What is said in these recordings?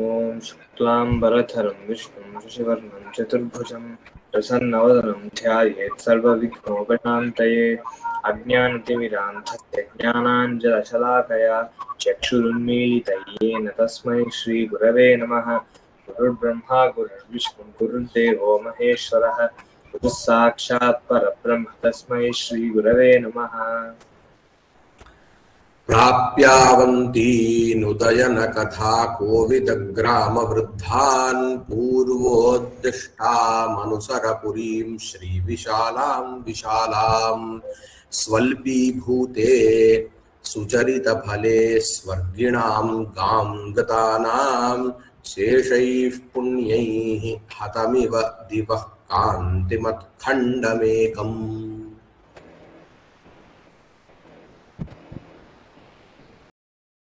ओम शुक्लांबरधरं विष्णुं शशिवर्णं चतुर्भुजं प्रसन्नवदनं ध्यायेत् सर्वविघ्नोपशान्तये अज्ञानतिमिरान्धस्य ज्ञानाञ्जनशलाकया चक्षुरुन्मीलितं येन तस्मै श्रीगुरवे नमः। गुरुर्ब्रह्मा गुरुर्विष्णुः गुरुर्देवो महेश्वरः गुरुः साक्षात् परब्रह्म तस्मै श्रीगुरवे नमः। प्राप्यावन्तीनुदयन कथा कोविदग्रामवृद्धान् पूर्वोद्दिष्टामनुसरपुरीं श्रीविशालां विशालां स्वल्पीभूते सुचरितफले स्वर्गिणां गां गतानां शेषैः पुण्यैः हतमिव दिवः कान्तिमत्खण्डमेकम्।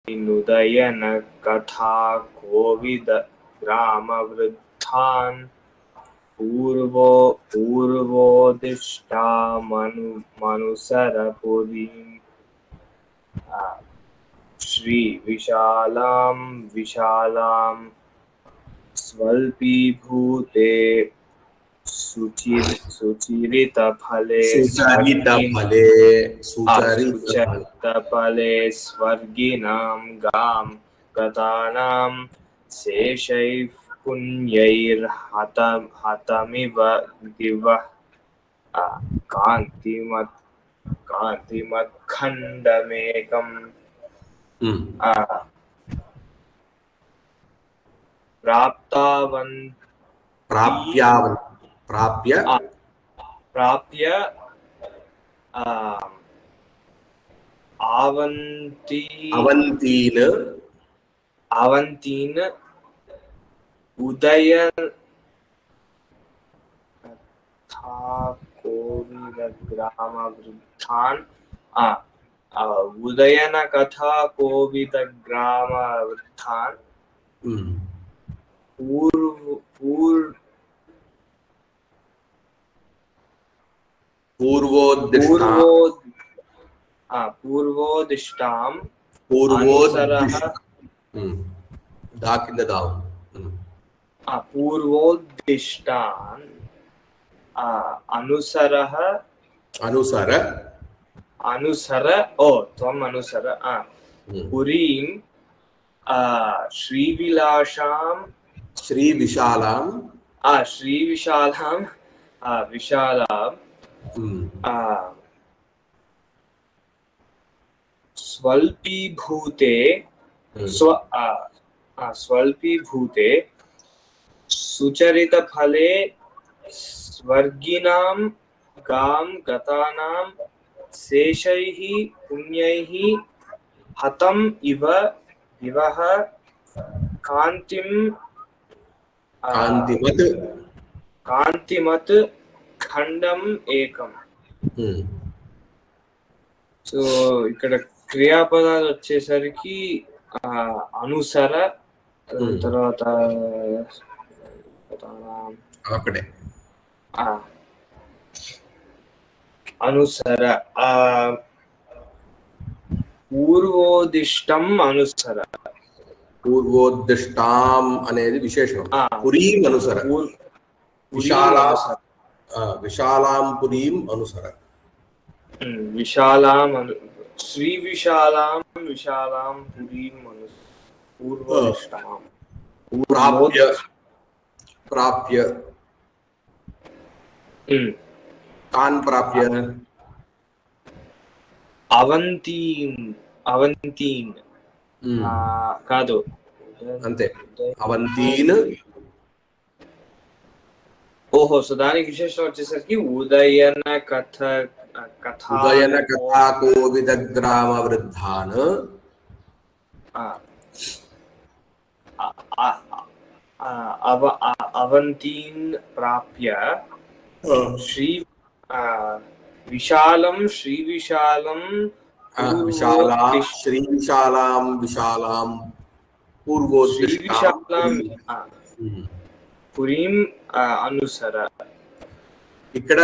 नुदयन कथा कोविद ग्रामवृद्धान् पूर्वोदिष्टामनुसरपुरीं श्रीविशालां विशालां स्वल्पीभूते सुचरितफले स्वर्गिणां गां गतानां शेषैः पुण्यैर्हतमिव दिवः कान्तिमत्खण्डमेकम्। प्राप्य अवन्तीन उदय कथा कोविदग्रामवृद्धान् उदयन कथा कोविदग्रामवृद्धान् पूर्वोदिष्टां पूर्वोदिष्टान् अनुसर त्वम् अनुसर पुरीं श्रीविशालां विशालां स्वल्पीभूते सुचरितफले स्वर्गिणां गां गतानां शेषैः पुण्यैः हतम् इव दिवः कान्तिमत् खण्डम् एकम्। సో ఇక్కడ క్రియాపదాలు వచ్చేసరికి అనుసర తర్వాత అనుసర పూర్వోదిష్టం అనుసర పూర్వోద్దిష్టాం అనేది విశేషణం. పురీం అనుసర విశాలాం పురీం అనుసర श्रीविशालां विशालां पुरीं पूर्वोदिष्टां प्राप्य तान् प्राप्य अवन्तीन् కాదు అంతే అవంతీన్. ఓహో, సో దానికి విశేషం వచ్చేసరికి ఉదయన కథా కోవిదగ్రామవృద్ధాన్ అవంతీన్ ప్రాప్య శ్రీవిశాలాం పూర్వోదిష్టాం పురీం అనుసర. ఇక్కడ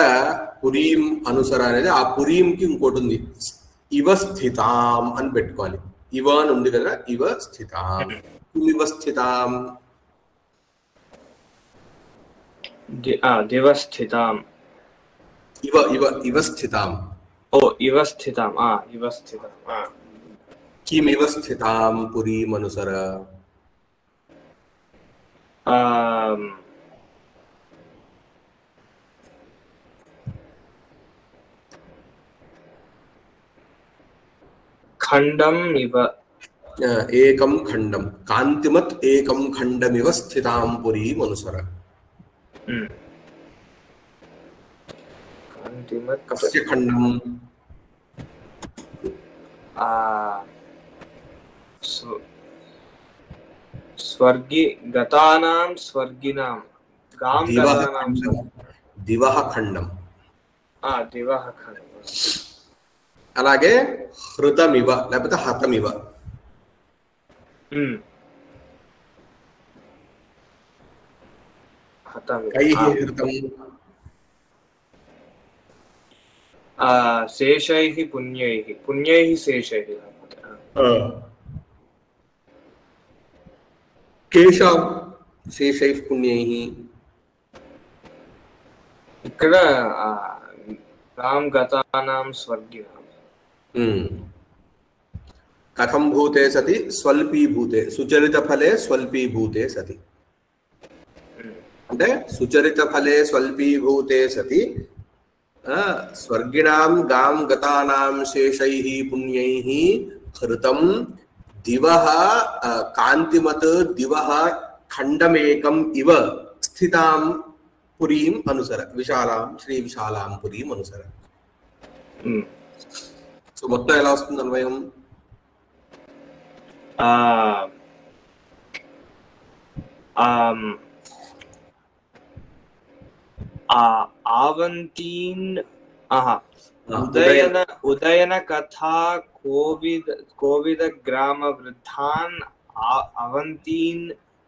పురీం అనుసర అనేది ఆ పురీంకి ఇంకోటి ఉంది, ఇవ స్థితాం అని పెట్టుకోవాలి. ఇవ అని ఉంది కదా, ఇవ స్థితాం. किमिव स्थिताम् दिव स्थिताम् इव इव इव स्थिताम् ओ इव स्थिताम् इव स्थिताम् किमिव स्थितां पुरीम् अनुसर खण्डम् इव एकं खण्डं कान्तिमत् एकं खण्डमिव स्थितां पुरीम् अनुसर कस्य खण्डम् स्वर्गी गतानां स्वर्गिनां गां गतानां दिवः खण्डं दिवः खण्डं అలాగే హృతమివ లేకపోతే హతమివ కైః హృతం శేషైః పుణ్యైః పుణ్యైః శేషైః కేషాం శేషైః పుణ్యైః ఇక్కడ गां गतानां स्वर्गिनां कथं भूते सति स्वल्पीभूते सुचरितफले स्वल्पीभूते सति అంటే సుచరితఫలే స్వల్పీభూతే సతి స్వర్గిణాం గాం గతానాం శేషైః పుణ్యైః హృతం దివః కాంతిమత్ దివః ఖండమేకం ఇవ స్థితాం పురీం అనుసర విశాలాం శ్రీ విశాలాం పురీం అనుసర సో మొత్తం ఎలా వస్తుంది అన్వయం आवन्तीन् उदयन कथा कोविद ग्राम वृद्धान् अवन्तीन्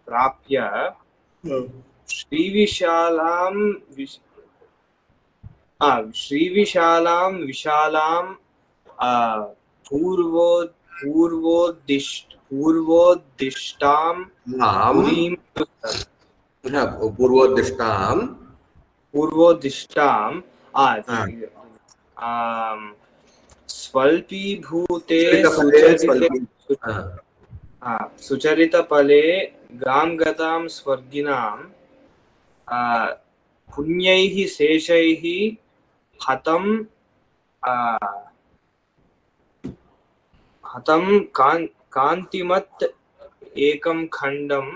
प्राप्य श्रीविशालां विशालां पूर्वोद्दिष्टां स्वल्पीभूते सुचरितफले गां गतां स्वर्गिनां पुण्यैः शेषैः हतं कान्तिमत् एकं खण्डं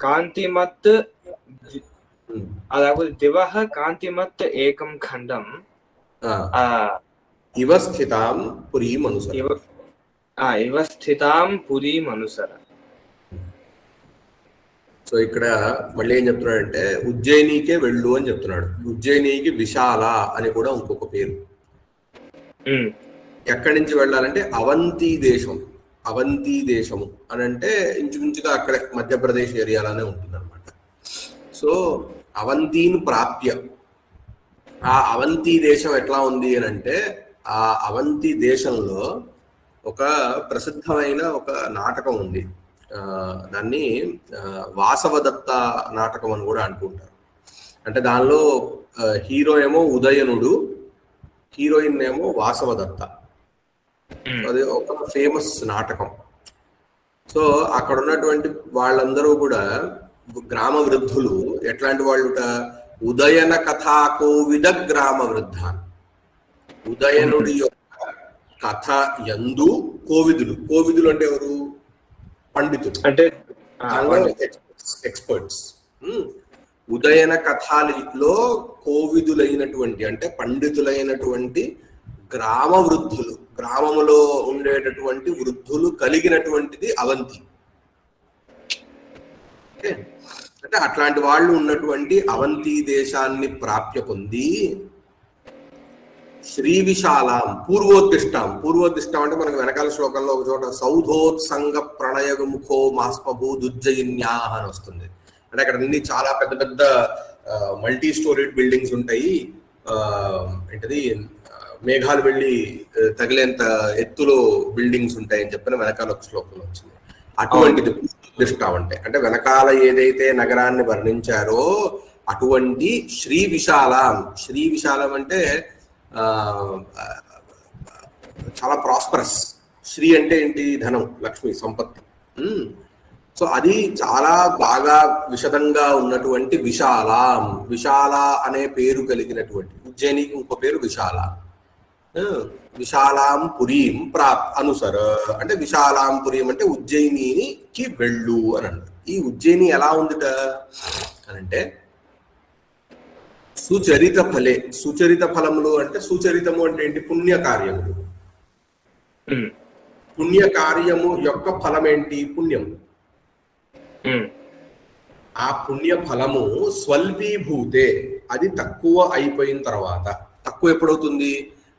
कान्तिमत् दिवः कान्तिमत् एकं खण्डं इव स्थितां पुरीम् अनुसर इव स्थितां पुरीम् अनुसर సో ఇక్కడ మళ్ళీ ఏం చెప్తున్నాడంటే ఉజ్జయినికే వెళ్ళు అని చెప్తున్నాడు. ఉజ్జయినికి విశాల అని కూడా ఇంకొక పేరు. ఎక్కడి నుంచి వెళ్ళాలంటే అవంతి దేశం, అవంతి దేశము అని అంటే ఇంచుమించుగా అక్కడే మధ్యప్రదేశ్ ఏరియాలోనే ఉంటుంది అనమాట. సో అవంతిని ప్రాప్య, ఆ అవంతి దేశం ఎట్లా ఉంది అని అంటే ఆ అవంతి దేశంలో ఒక ప్రసిద్ధమైన ఒక నాటకం ఉంది. దాన్ని వాసవదత్త నాటకం అని కూడా అనుకుంటారు. అంటే దానిలో హీరో ఏమో ఉదయనుడు, హీరోయిన్ ఏమో వాసవదత్త. అది ఒక ఫేమస్ నాటకం. సో అక్కడ ఉన్నటువంటి వాళ్ళందరూ కూడా గ్రామ వృద్ధులు. ఎట్లాంటి వాళ్ళుట? ఉదయన కథా కోవిద గ్రామ వృద్ధ. ఉదయనుడి యొక్క కథ యందు కోవిదులు. కోవిదులు అంటే ఎవరు? పండితులు, అంటే ఎక్స్పర్ట్స్. ఉదయన కథాలో కోవిదులైనటువంటి అంటే పండితులైనటువంటి గ్రామ వృద్ధులు, గ్రామములో ఉండేటటువంటి వృద్ధులు కలిగినటువంటిది అవంతి. అంటే అట్లాంటి వాళ్ళు ఉన్నటువంటి అవంతి దేశాన్ని ప్రాప్య పొంది శ్రీ విశాలాం పూర్వోద్దిష్టాం. పూర్వోద్దిష్టం అంటే మనకు వెనకాల శ్లోకంలో ఒక చోట సౌధోత్సంగ ప్రణయముఖో మాస్మభూదుజ్జయిన్యా అని వస్తుంది. అంటే అక్కడ అన్ని చాలా పెద్ద పెద్ద మల్టీ స్టోరీడ్ బిల్డింగ్స్ ఉంటాయి. ఏంటది మేఘాలు వెళ్ళి తగిలేంత ఎత్తులో బిల్డింగ్స్ ఉంటాయని చెప్పిన వెనకాల ఒక శ్లోకంలో వచ్చింది. అటువంటిది దృష్టాం అంటే వెనకాల ఏదైతే నగరాన్ని వర్ణించారో అటువంటి శ్రీ విశాలం. శ్రీ విశాలం అంటే చాలా ప్రాస్పరస్. శ్రీ అంటే ఏంటి? ధనం, లక్ష్మి, సంపత్తి. సో అది చాలా బాగా విశదంగా ఉన్నటువంటి విశాలం. విశాల అనే పేరు కలిగినటువంటి ఉజ్జయినికి ఇంకో పేరు విశాల. విశాలాం పురీం అనుసర అంటే విశాలాం పురీం అంటే ఉజ్జయినికి వెళ్ళు అని అన్నారు. ఈ ఉజ్జయిని ఎలా ఉందిట అనంటే సుచరిత ఫలే. సుచరిత ఫలములు అంటే సుచరితము అంటే ఏంటి? పుణ్యకార్యములు. పుణ్యకార్యము యొక్క ఫలం ఏంటి? పుణ్యం. ఆ పుణ్య ఫలము స్వల్పీభూతే, అది తక్కువ అయిపోయిన తర్వాత. తక్కువ ఎప్పుడవుతుంది?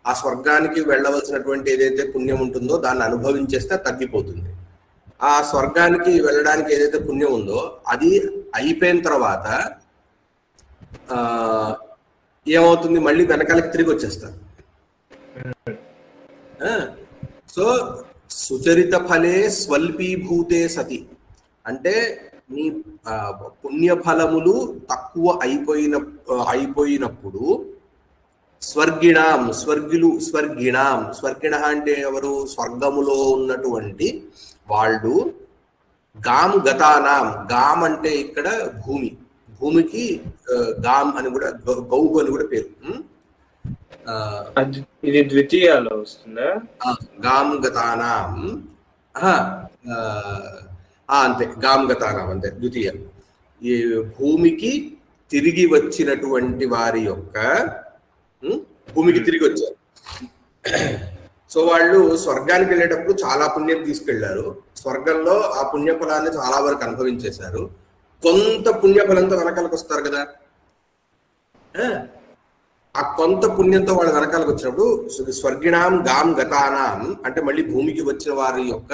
ఆ స్వర్గానికి వెళ్ళవలసినటువంటి ఏదైతే పుణ్యం ఉంటుందో దాన్ని అనుభవించేస్తే తగ్గిపోతుంది. ఆ స్వర్గానికి వెళ్ళడానికి ఏదైతే పుణ్యం ఉందో అది అయిపోయిన తర్వాత ఏమవుతుంది? మళ్ళీ వెనకాలకి తిరిగి వచ్చేస్తారు. సో సుచరిత ఫలే స్వల్పీభూతే సతి అంటే నీ పుణ్యఫలములు తక్కువ అయిపోయినప్పుడు స్వర్గిణాం, స్వర్గిణాం అంటే ఎవరు? స్వర్గములో ఉన్నటువంటి వాళ్ళు. గాం గతానాం, గాం అంటే ఇక్కడ భూమి, భూమికి గాం అని కూడా, గౌహు అని కూడా పేరు. ఇది ద్వితీయాలో వస్తుందా? గాం గతానాం అంతే, గాం గతానాం అంతే ద్వితీయ. ఈ భూమికి తిరిగి వచ్చినటువంటి వారి యొక్క భూమికి తిరిగి వచ్చారు. సో వాళ్ళు స్వర్గానికి వెళ్ళేటప్పుడు చాలా పుణ్యం తీసుకెళ్లారు. స్వర్గంలో ఆ పుణ్యఫలాన్ని చాలా వరకు అనుభవించేశారు. కొంత పుణ్యఫలంతో వెనకాలకు వస్తారు కదా. ఆ కొంత పుణ్యంతో వాళ్ళ వెనకాలకు వచ్చినప్పుడు స్వర్గిణాం గాం గతానాం అంటే మళ్ళీ భూమికి వచ్చిన వారి యొక్క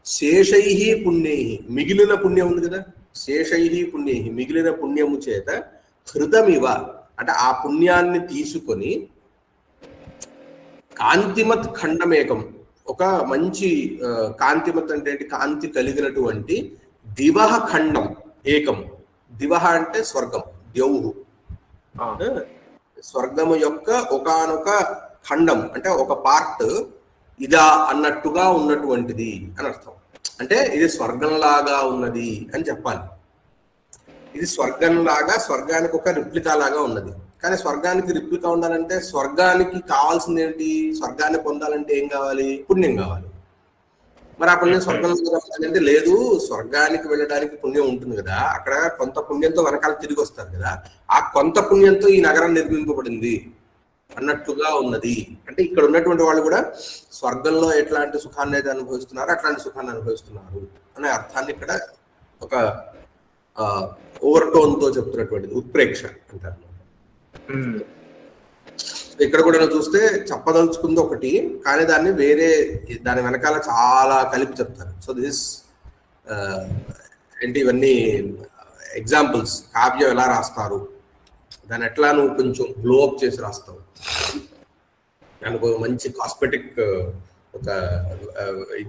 శేషై పుణ్యై, మిగిలిన పుణ్యం ఉంది కదా, శేషై పుణ్యై, మిగిలిన పుణ్యము చేత హృతమివ అంటే ఆ పుణ్యాన్ని తీసుకొని కాంతిమత్ ఖండమేకం, ఒక మంచి కాంతిమత్ అంటే కాంతి కలిగినటువంటి దివహ ఖండం ఏకం. దివహ అంటే స్వర్గం, ద్యౌహు. స్వర్గము యొక్క ఒకానొక ఖండం అంటే ఒక పార్ట్ ఇదా అన్నట్టుగా ఉన్నటువంటిది అని అర్థం. అంటే ఇది స్వర్గంలాగా ఉన్నది అని చెప్పాలి. ఇది స్వర్గంలాగా, స్వర్గానికి ఒక రిప్లికా లాగా ఉన్నది. కానీ స్వర్గానికి రిప్లికా ఉండాలంటే స్వర్గానికి కావాల్సింది ఏంటి? స్వర్గాన్ని పొందాలంటే ఏం కావాలి? పుణ్యం కావాలి. మరి ఆ పుణ్యం స్వర్గంలో అంటే లేదు, స్వర్గానికి వెళ్ళడానికి పుణ్యం ఉంటుంది కదా, అక్కడ కొంత పుణ్యంతో వెనకాల తిరిగి వస్తారు కదా, ఆ కొంత పుణ్యంతో ఈ నగరం నిర్మింపబడింది అన్నట్టుగా ఉన్నది. అంటే ఇక్కడ ఉన్నటువంటి వాళ్ళు కూడా స్వర్గంలో ఎట్లాంటి సుఖాన్ని అయితే అనుభవిస్తున్నారు అట్లాంటి సుఖాన్ని అనుభవిస్తున్నారు అనే అర్థాన్ని ఇక్కడ ఒక ఓవర్ టోన్ తో చెప్తున్నటువంటిది, ఉత్ప్రేక్ష అంటారు. ఇక్కడ కూడా చూస్తే చెప్పదలుచుకుంది ఒకటి, కానీ దాన్ని వేరే దాని వెనకాల చాలా కలిపి చెప్తారు. సో దిస్ ఏంటి, ఇవన్నీ ఎగ్జాంపుల్స్. కావ్యం ఎలా రాస్తారు, దాన్ని ఎట్లా నువ్వు కొంచెం గ్లో అప్ చేసి రాస్తావు, దానికి ఒక మంచి కాస్మెటిక్ ఒక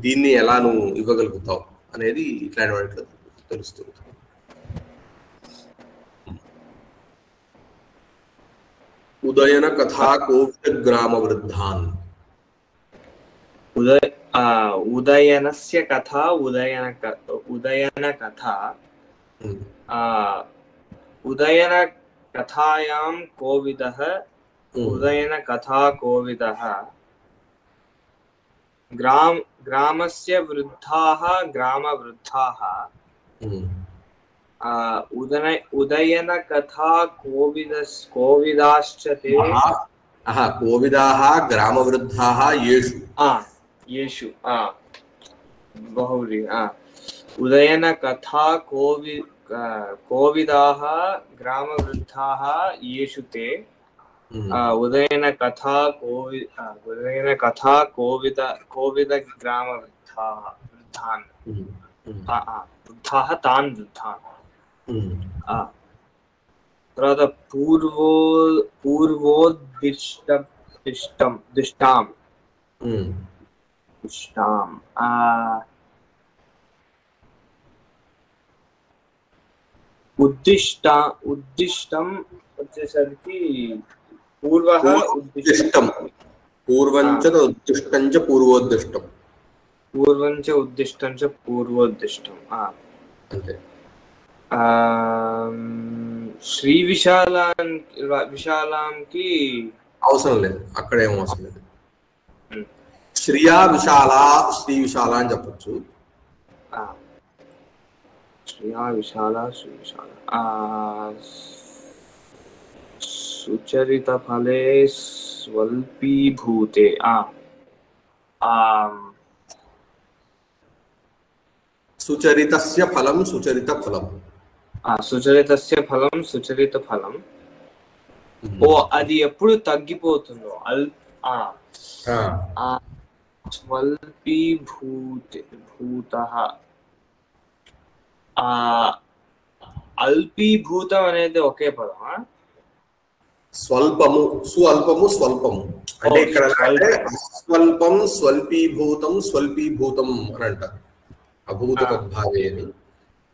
దీన్ని ఎలా నువ్వు ఇవ్వగలుగుతావు అనేది ఇట్లాంటి వాటిలో తెలుస్తుంది. ఉదయన కథా కోవిద గ్రామ వృద్ధాన్. ఉదయనస్య కథ ఉదయన కథ ఉదయన కథాయాం కోవిదః ఉదయన కథా కోవిదః గ్రామస్య వృద్ధాః గ్రామ వృద్ధాః ఉదయన కథా కోవిదాశ్చ తే కోవిదాః గ్రామ వృద్ధాః యేషు యేషు బహువ్రీ ఉదయన కథా కోవిదాః గ్రామ వృద్ధాః యేషు తే ఉదయన కథా కోవిద గ్రామ వృద్ధాన్ వృద్ధాః తాన్ వృద్ధాన్. తర్వాత పూర్వోద్దిష్ట दुष्टाम दुष्टाम उद्दिष्टం వచ్చేసరికి పూర్వః ఉద్దిష్టం పూర్వంచ ఉద్దిష్టంచ పూర్వోద్దిష్టం పూర్వంచ ఉద్దిష్టంచ పూర్వోద్దిష్టం అంతే. శ్రీ విశాలాంకి అవసరం లేదు, అక్కడ ఏం అవసరం లేదు. శ్రియా విశాల శ్రీ విశాల అని చెప్పచ్చు. శ్రియా విశాల శ్రీ విశాల సుచరిత ఫలే స్వల్పీభూతే సుచరితస్య ఫలం సుచరిత ఫలం సుచరితస్య ఫలం సుచరిత ఫలం. ఓ అది ఎప్పుడు తగ్గిపోతుందో స్వల్పీభూతః అల్పీభూతం అనేది ఒకే పదం. స్వల్పము స్వల్పము స్వల్పము అంటే ఇక్కడ స్వల్పం స్వల్పీభూతం స్వల్పీభూతం అని అంటారు. అభూత తద్భావే అని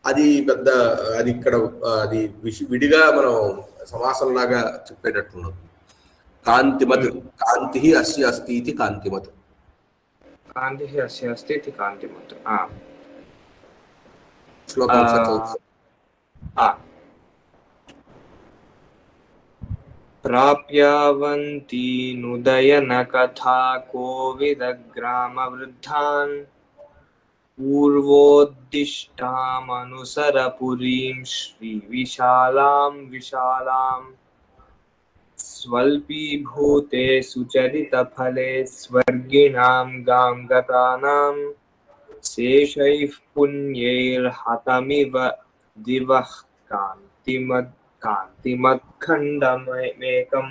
అది పెద్ద అది ఇక్కడ అది విడిగా మనం సమాసంలాగా చెప్పేటట్టున్నాం. కాంతిమత్ కాంతి అస్య అస్తి ఇది కాంతిమత్ కాంతి అస్య అస్తి ఇది కాంతిమత్. శ్లోకం ప్రాప్యావంతి నుదయన కథా కోవిదగ్రామ వృద్ధాన్ పూర్వోద్దిష్టామనుసర పురీం శ్రీ విశాలాం విశాలాం స్వల్పీభూతే సుచరిత ఫలే స్వర్గిణాం గాం గతానాం శేషైః పుణ్యైర్హతమివ దివః కాంతిమత్ఖండమేకం